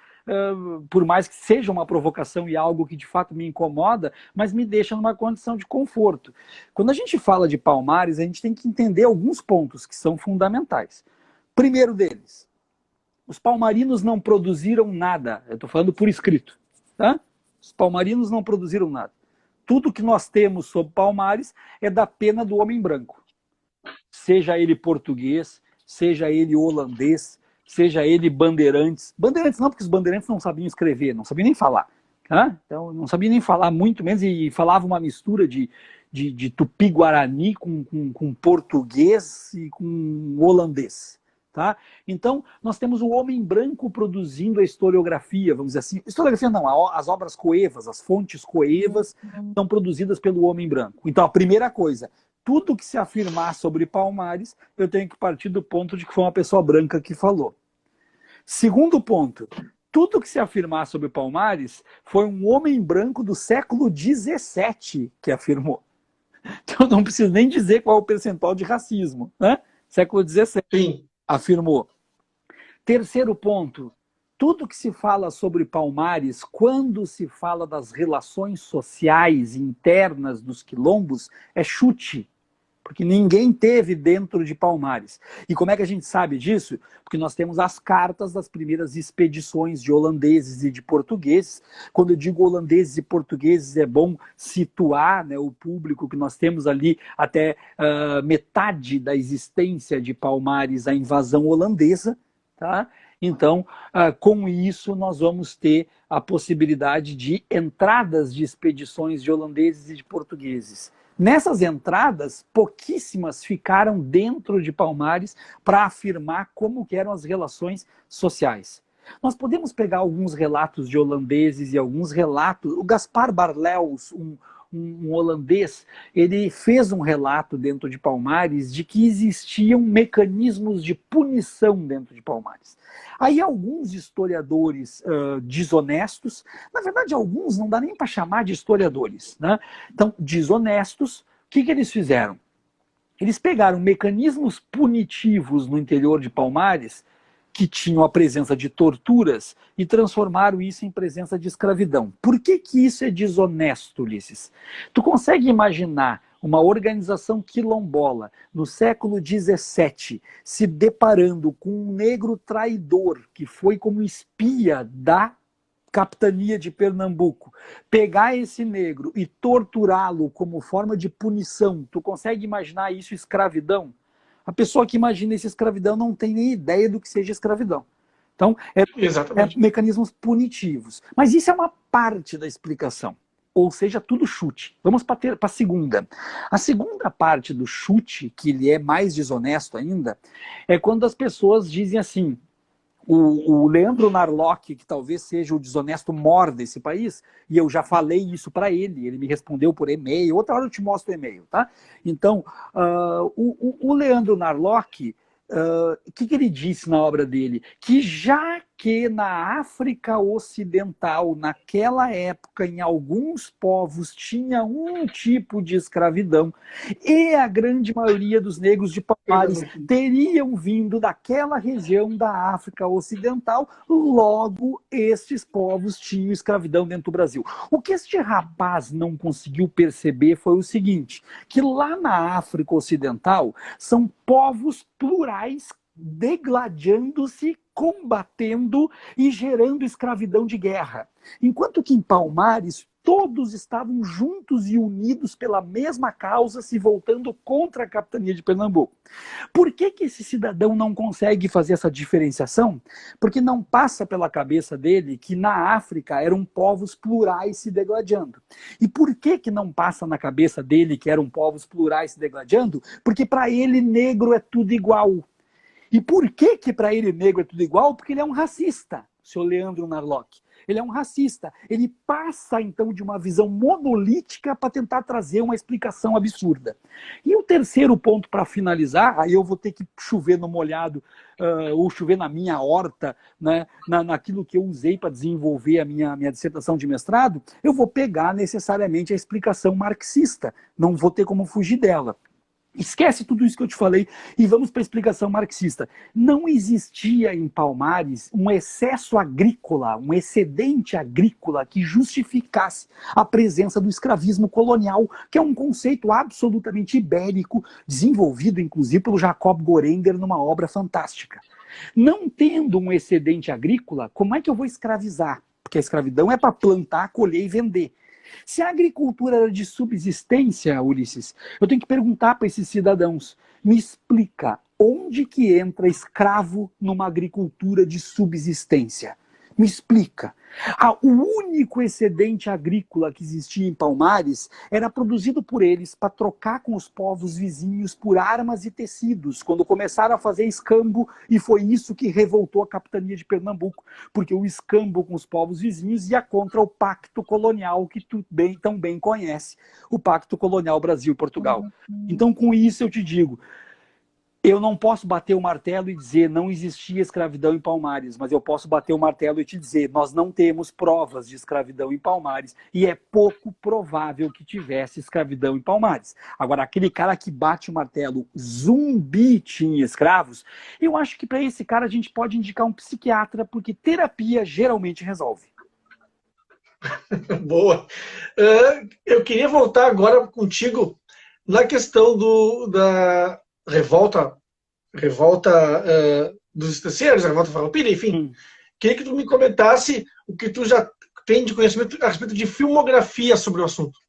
por mais que seja uma provocação e algo que de fato me incomoda, mas me deixa numa condição de conforto. Quando a gente fala de Palmares, a gente tem que entender alguns pontos que são fundamentais. Primeiro deles, Os palmarinos não produziram nada. Eu estou falando por escrito. Tá? Os palmarinos não produziram nada. Tudo que nós temos sobre Palmares é da pena do homem branco. Seja ele português, seja ele holandês, seja ele bandeirantes. Bandeirantes não, porque os bandeirantes não sabiam escrever, não sabiam nem falar. Tá? Então, não sabiam nem falar, muito menos, e falava uma mistura de tupi-guarani com português e com holandês. Tá? Então, nós temos o homem branco produzindo a historiografia, vamos dizer assim. Historiografia não, as obras coevas, as fontes coevas são produzidas pelo homem branco. Então, a primeira coisa, tudo que se afirmar sobre Palmares, eu tenho que partir do ponto de que foi uma pessoa branca que falou. Segundo ponto, tudo que se afirmar sobre Palmares foi um homem branco do século XVII que afirmou. Então, não preciso nem dizer qual é o percentual de racismo, né? Século XVII. Sim. Afirmou. Terceiro ponto, tudo que se fala sobre Palmares, quando se fala das relações sociais internas dos quilombos, é chute, porque ninguém teve dentro de Palmares. E como é que a gente sabe disso? Porque nós temos as cartas das primeiras expedições de holandeses e de portugueses. Quando eu digo holandeses e portugueses, é bom situar, né, o público que nós temos ali até metade da existência de Palmares, a invasão holandesa. Tá? Então, com isso, nós vamos ter a possibilidade de entradas de expedições de holandeses e de portugueses. Nessas entradas, pouquíssimas ficaram dentro de Palmares para afirmar como que eram as relações sociais. Nós podemos pegar alguns relatos de holandeses e alguns relatos... O Gaspar Barlels, um holandês, ele fez um relato dentro de Palmares de que existiam mecanismos de punição dentro de Palmares. Aí alguns historiadores desonestos, na verdade alguns não dá nem para chamar de historiadores, né? Então, desonestos, o que eles fizeram? Eles pegaram mecanismos punitivos no interior de Palmares, que tinham a presença de torturas, e transformaram isso em presença de escravidão. Por que isso é desonesto, Ulisses? Tu consegue imaginar uma organização quilombola no século XVII se deparando com um negro traidor que foi como espia da capitania de Pernambuco, pegar esse negro e torturá-lo como forma de punição? Tu consegue imaginar isso escravidão? A pessoa que imagina essa escravidão não tem nem ideia do que seja escravidão. Então, é mecanismos punitivos. Mas isso é uma parte da explicação. Ou seja, tudo chute. Vamos para a segunda. A segunda parte do chute, que ele é mais desonesto ainda, é quando as pessoas dizem assim: o Leandro Narlock, que talvez seja o desonesto mor desse país, e eu já falei isso para ele me respondeu por e-mail, outra hora eu te mostro o e-mail, tá? Então, o Leandro Narlock, o que ele disse na obra dele? Que já que na África Ocidental, naquela época, em alguns povos, tinha um tipo de escravidão, e a grande maioria dos negros de Palmares teriam vindo daquela região da África Ocidental, logo estes povos tinham escravidão dentro do Brasil. O que este rapaz não conseguiu perceber foi o seguinte, que lá na África Ocidental são povos plurais degladiando-se, combatendo e gerando escravidão de guerra. Enquanto que em Palmares todos estavam juntos e unidos pela mesma causa, se voltando contra a capitania de Pernambuco. Por que esse cidadão não consegue fazer essa diferenciação? Porque não passa pela cabeça dele que na África eram povos plurais se degladiando. E por que não passa na cabeça dele que eram povos plurais se degladiando? Porque para ele negro é tudo igual. E por que para ele negro é tudo igual? Porque ele é um racista, o senhor Leandro Narlock. Ele é um racista. Ele passa, então, de uma visão monolítica para tentar trazer uma explicação absurda. E o terceiro ponto para finalizar, aí eu vou ter que chover no molhado, ou chover na minha horta, né, naquilo que eu usei para desenvolver a minha dissertação de mestrado, eu vou pegar necessariamente a explicação marxista. Não vou ter como fugir dela. Esquece tudo isso que eu te falei e vamos para a explicação marxista. Não existia em Palmares um excesso agrícola, um excedente agrícola que justificasse a presença do escravismo colonial, que é um conceito absolutamente ibérico, desenvolvido inclusive pelo Jacob Gorenger numa obra fantástica. Não tendo um excedente agrícola, como é que eu vou escravizar? Porque a escravidão é para plantar, colher e vender. Se a agricultura era de subsistência, Ulisses, eu tenho que perguntar para esses cidadãos, me explica, onde que entra escravo numa agricultura de subsistência? Me explica. O único excedente agrícola que existia em Palmares era produzido por eles para trocar com os povos vizinhos por armas e tecidos, quando começaram a fazer escambo, e foi isso que revoltou a capitania de Pernambuco, porque o escambo com os povos vizinhos ia contra o pacto colonial que tu tão bem conhece, o pacto colonial Brasil-Portugal. Então, com isso eu te digo, eu não posso bater o martelo e dizer não existia escravidão em Palmares, mas eu posso bater o martelo e te dizer nós não temos provas de escravidão em Palmares e é pouco provável que tivesse escravidão em Palmares. Agora, aquele cara que bate o martelo, Zumbi tinha escravos, eu acho que para esse cara a gente pode indicar um psiquiatra, porque terapia geralmente resolve. Boa. Eu queria voltar agora contigo na questão da revolta dos estanceiros, a revolta farroupilha, enfim. Queria que tu me comentasse o que tu já tem de conhecimento a respeito de filmografia sobre o assunto.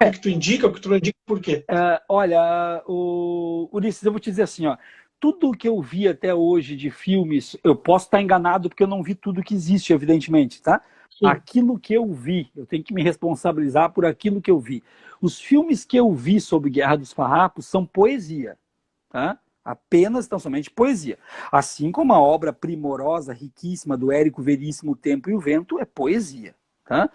O que tu indica, o que tu não indica, por quê? Olha, Ulisses, eu vou te dizer assim, ó, tudo que eu vi até hoje de filmes, eu posso estar enganado porque eu não vi tudo que existe, evidentemente, tá? Sim. Aquilo que eu vi, eu tenho que me responsabilizar por aquilo que eu vi. Os filmes que eu vi sobre Guerra dos Farrapos são poesia, tá? Apenas, tão somente poesia. Assim como a obra primorosa, riquíssima do Érico Veríssimo, O Tempo e o Vento, é poesia, tá?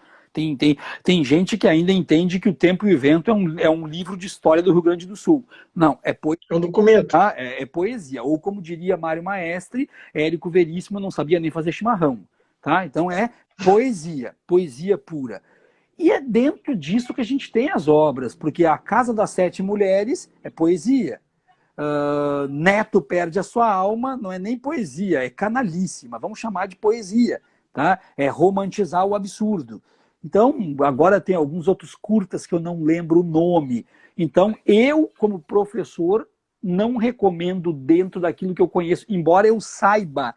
Tem gente que ainda entende que O Tempo e o Vento é um livro de história do Rio Grande do Sul. Não, é poesia. É um documento. Tá? É poesia. Ou como diria Mário Maestre, Érico Veríssimo não sabia nem fazer chimarrão. Tá? Então é poesia, poesia pura. E é dentro disso que a gente tem as obras, porque A Casa das Sete Mulheres é poesia. Neto perde a sua alma, não é nem poesia, é canalíssima, vamos chamar de poesia. Tá? É romantizar o absurdo. Então, agora tem alguns outros curtas que eu não lembro o nome. Então, eu, como professor, não recomendo dentro daquilo que eu conheço, embora eu saiba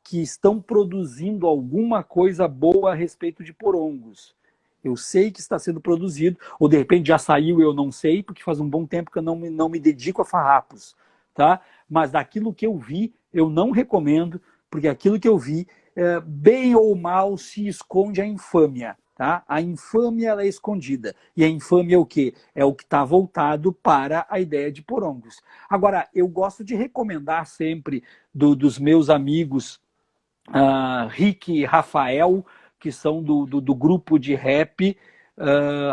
que estão produzindo alguma coisa boa a respeito de porongos. Eu sei que está sendo produzido, ou de repente já saiu, eu não sei, porque faz um bom tempo que eu não me dedico a farrapos. Tá? Mas daquilo que eu vi, eu não recomendo, porque aquilo que eu vi, bem ou mal, se esconde a infâmia. Tá? A infâmia ela é escondida. E a infâmia é o quê? É o que está voltado para a ideia de porongos. Agora, eu gosto de recomendar sempre dos meus amigos Rick e Rafael, que são do grupo de rap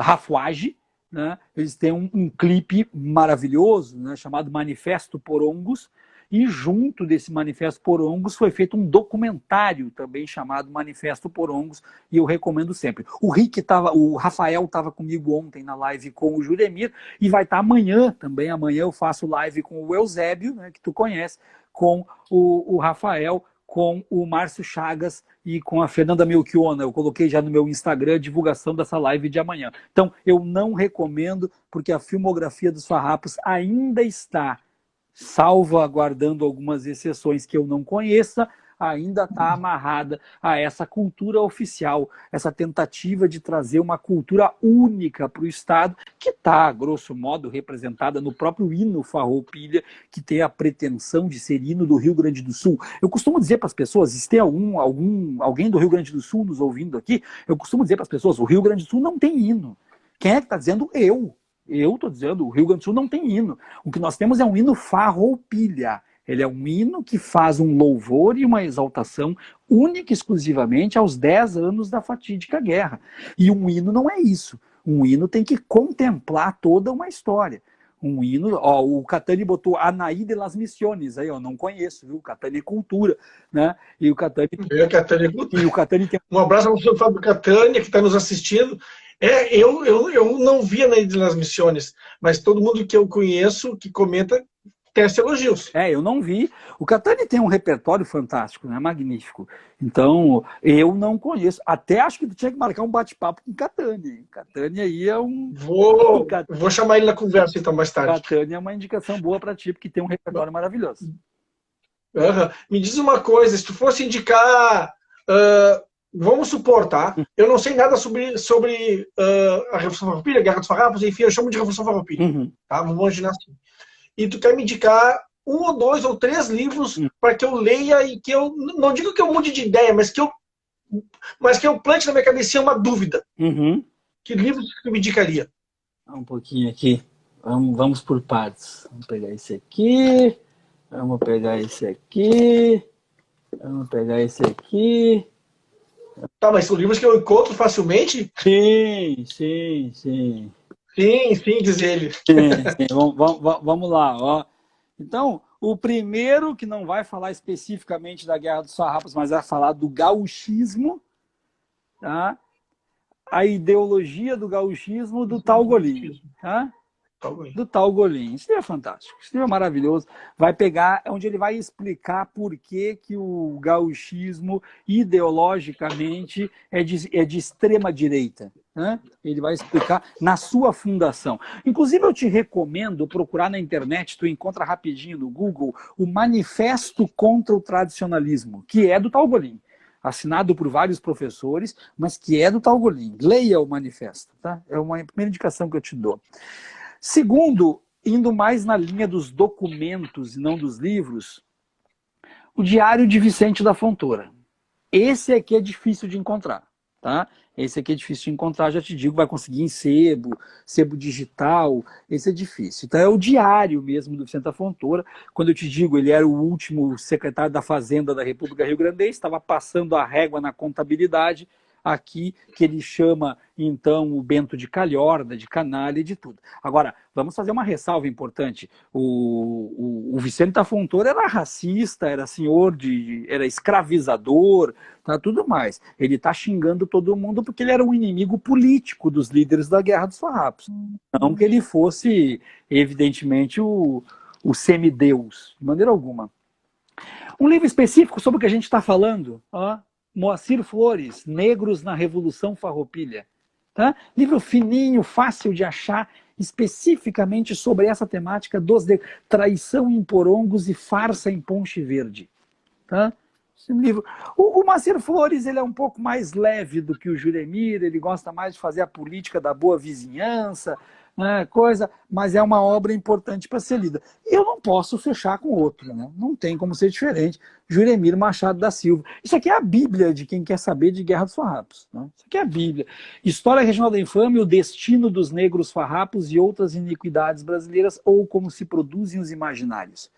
Rafuage, né? Eles têm um clipe maravilhoso, né, chamado Manifesto Porongos, e junto desse Manifesto Porongos foi feito um documentário também chamado Manifesto Porongos, e eu recomendo sempre. O Rafael estava comigo ontem na live com o Juremir, e vai estar amanhã também. Amanhã eu faço live com o Eusébio, né, que tu conhece, com o Rafael, com o Márcio Chagas e com a Fernanda Melchiona. Eu coloquei já no meu Instagram a divulgação dessa live de amanhã. Então, eu não recomendo, porque a filmografia dos farrapos ainda está, salvo aguardando algumas exceções que eu não conheça, ainda está amarrada a essa cultura oficial, essa tentativa de trazer uma cultura única para o Estado, que está, grosso modo, representada no próprio hino Farroupilha, que tem a pretensão de ser hino do Rio Grande do Sul. Eu costumo dizer para as pessoas, se tem alguém do Rio Grande do Sul nos ouvindo aqui, eu costumo dizer para as pessoas, o Rio Grande do Sul não tem hino. Quem é que está dizendo? Eu. Eu estou dizendo, o Rio Grande do Sul não tem hino. O que nós temos é um hino Farroupilha. Ele é um hino que faz um louvor e uma exaltação única e exclusivamente aos 10 anos da fatídica guerra. E um hino não é isso. Um hino tem que contemplar toda uma história. Um hino, o Catani botou Anaí de las Misiones, aí, não conheço, viu? O Catani é cultura, né? E o Catani tem... Um abraço ao Fábio Catani, que está nos assistindo. Eu não vi Anaí de las Misiones, mas todo mundo que eu conheço, que comenta, tece elogios. Eu não vi. O Catani tem um repertório fantástico, né? Magnífico. Então, eu não conheço. Até acho que tu tinha que marcar um bate-papo com o Catani. Catani aí é um... Vou chamar ele na conversa então mais tarde. Catani é uma indicação boa para ti, porque tem um repertório maravilhoso. Aham. Me diz uma coisa, se tu fosse indicar, vamos supor, tá? Eu não sei nada sobre a Revolução Farroupilha, a Guerra dos Farrapos, enfim, eu chamo de Revolução Farroupilha, Uhum. tá? Vamos imaginar assim. E tu quer me indicar um ou dois ou três livros para que eu leia e que eu, não digo que eu mude de ideia, mas que eu plante na minha cabeça uma dúvida. Uhum. Que livros que tu me indicaria? Um pouquinho aqui. Vamos por partes. Vamos pegar esse aqui. Vamos pegar esse aqui. Vamos pegar esse aqui. Tá, mas são livros que eu encontro facilmente? Sim, sim, sim. Sim, sim, diz ele. Sim, sim. Vamos lá, ó. Então, o primeiro que não vai falar especificamente da Guerra dos Farrapos, mas vai falar do gauchismo, tá? A ideologia do gauchismo do Tal Golin, tá? Do Tal Golin. Isso é fantástico, isso é maravilhoso. Vai pegar, onde ele vai explicar por que, que o gauchismo ideologicamente é de extrema direita. Né? Ele vai explicar na sua fundação. Inclusive, eu te recomendo procurar na internet, tu encontra rapidinho no Google, o Manifesto contra o Tradicionalismo, que é do Tal Golin, assinado por vários professores, mas que é do Tal Golin. Leia o manifesto, tá? É uma primeira indicação que eu te dou. Segundo, indo mais na linha dos documentos e não dos livros, o Diário de Vicente da Fontoura. Esse aqui é difícil de encontrar, tá? Esse aqui é difícil de encontrar, já te digo, vai conseguir em sebo digital, esse é difícil. Então é o diário mesmo do Vicente da Fontoura. Quando eu te digo, ele era o último secretário da Fazenda da República Rio-Grandense, estava passando a régua na contabilidade, aqui, que ele chama, então, o Bento de calhorda, de canalha e de tudo. Agora, vamos fazer uma ressalva importante. O Vicente da Fontoura era racista, era era escravizador, tá, tudo mais. Ele está xingando todo mundo porque ele era um inimigo político dos líderes da Guerra dos Farrapos. Não que ele fosse, evidentemente, o semideus, de maneira alguma. Um livro específico sobre o que a gente está falando, ó, Moacir Flores, Negros na Revolução Farroupilha. Tá? Livro fininho, fácil de achar, especificamente sobre essa temática dos traição em Porongos e farsa em Ponche Verde. Tá? Esse livro. O Moacir Flores, ele é um pouco mais leve do que o Juremir, ele gosta mais de fazer a política da boa vizinhança, né, coisa, mas é uma obra importante para ser lida. Eu não posso fechar com outro, né? Não tem como ser diferente. Juremir Machado da Silva. Isso aqui é a Bíblia de quem quer saber de Guerra dos Farrapos. Né? Isso aqui é a Bíblia. História Regional da Infâmia, o destino dos negros farrapos e outras iniquidades brasileiras, ou como se produzem os imaginários.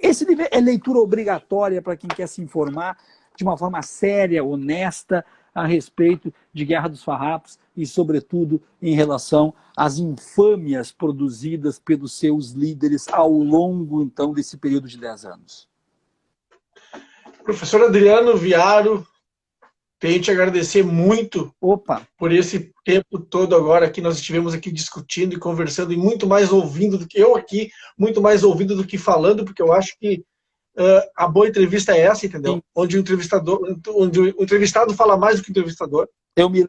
Esse livro é leitura obrigatória para quem quer se informar de uma forma séria, honesta, a respeito de Guerra dos Farrapos e, sobretudo, em relação às infâmias produzidas pelos seus líderes ao longo, então, desse período de 10 anos. Professor Adriano Viaro, tenho que te agradecer muito por esse tempo todo agora que nós estivemos aqui discutindo e conversando e muito mais ouvindo do que eu aqui, muito mais ouvindo do que falando, porque eu acho que a boa entrevista é essa, entendeu? Sim. Onde o entrevistado fala mais do que o entrevistador. Eu me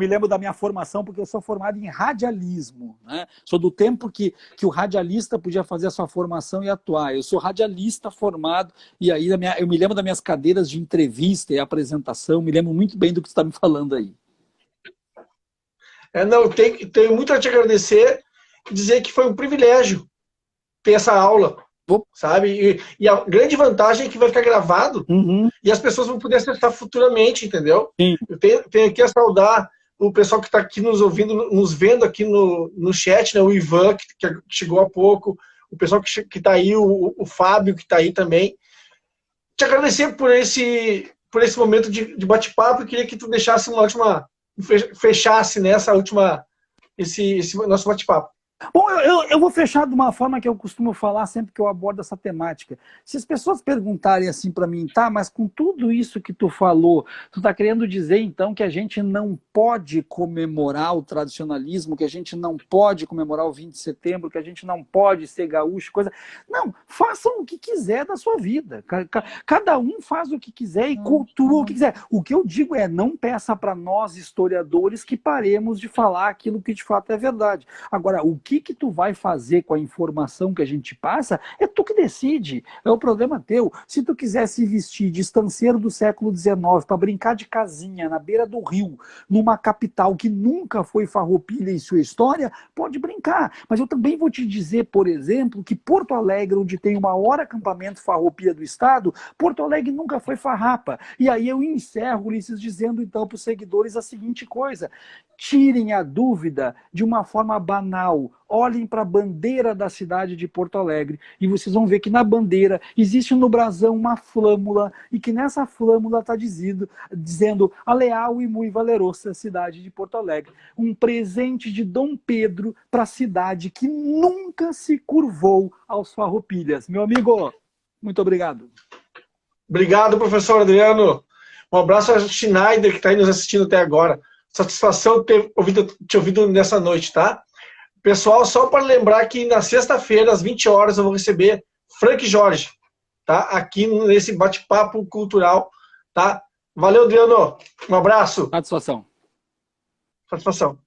lembro da minha formação, porque eu sou formado em radialismo, né? Sou do tempo que o radialista podia fazer a sua formação e atuar. Eu sou radialista formado, e aí eu me lembro das minhas cadeiras de entrevista e apresentação, me lembro muito bem do que você está me falando aí. Tenho muito a te agradecer e dizer que foi um privilégio ter essa aula. Sabe? E a grande vantagem é que vai ficar gravado e as pessoas vão poder acessar futuramente, entendeu? Sim. Eu tenho aqui a saudar o pessoal que está aqui nos ouvindo, nos vendo aqui no chat, né? O Ivan, que chegou há pouco, o pessoal que está aí, o Fábio, que está aí também. Te agradecer por esse momento de bate-papo e queria que tu deixasse fechasse esse nosso bate-papo. Bom, eu vou fechar de uma forma que eu costumo falar sempre que eu abordo essa temática. Se as pessoas perguntarem assim para mim, tá, mas com tudo isso que tu falou, tu tá querendo dizer então que a gente não pode comemorar o tradicionalismo, que a gente não pode comemorar o 20 de setembro, que a gente não pode ser gaúcho, coisa... Não, façam o que quiser da sua vida. Cada um faz o que quiser e cultua o que quiser. O que eu digo é, não peça para nós, historiadores, que paremos de falar aquilo que de fato é verdade. Agora, o que que tu vai fazer com a informação que a gente passa, é tu que decide, é o problema teu. Se tu quiser se vestir de estanceiro do século XIX para brincar de casinha na beira do rio, numa capital que nunca foi farroupilha em sua história, pode brincar. Mas eu também vou te dizer, por exemplo, que Porto Alegre, onde tem o maior acampamento farroupilha do estado, Porto Alegre nunca foi farrapa. E aí eu encerro, Ulisses, dizendo então para os seguidores a seguinte coisa: tirem a dúvida de uma forma banal, olhem para a bandeira da cidade de Porto Alegre e vocês vão ver que na bandeira existe no brasão uma flâmula e que nessa flâmula está dizendo a leal e muito valerosa cidade de Porto Alegre. Um presente de Dom Pedro para a cidade que nunca se curvou aos farroupilhas. Meu amigo, muito obrigado. Obrigado, professor Adriano. Um abraço a Schneider, que está aí nos assistindo até agora. Satisfação ter te ouvido nessa noite, tá? Pessoal, só para lembrar que na sexta-feira, às 20 horas, eu vou receber Frank Jorge, tá? Aqui nesse bate-papo cultural, tá? Valeu, Adriano. Um abraço. Satisfação. Satisfação.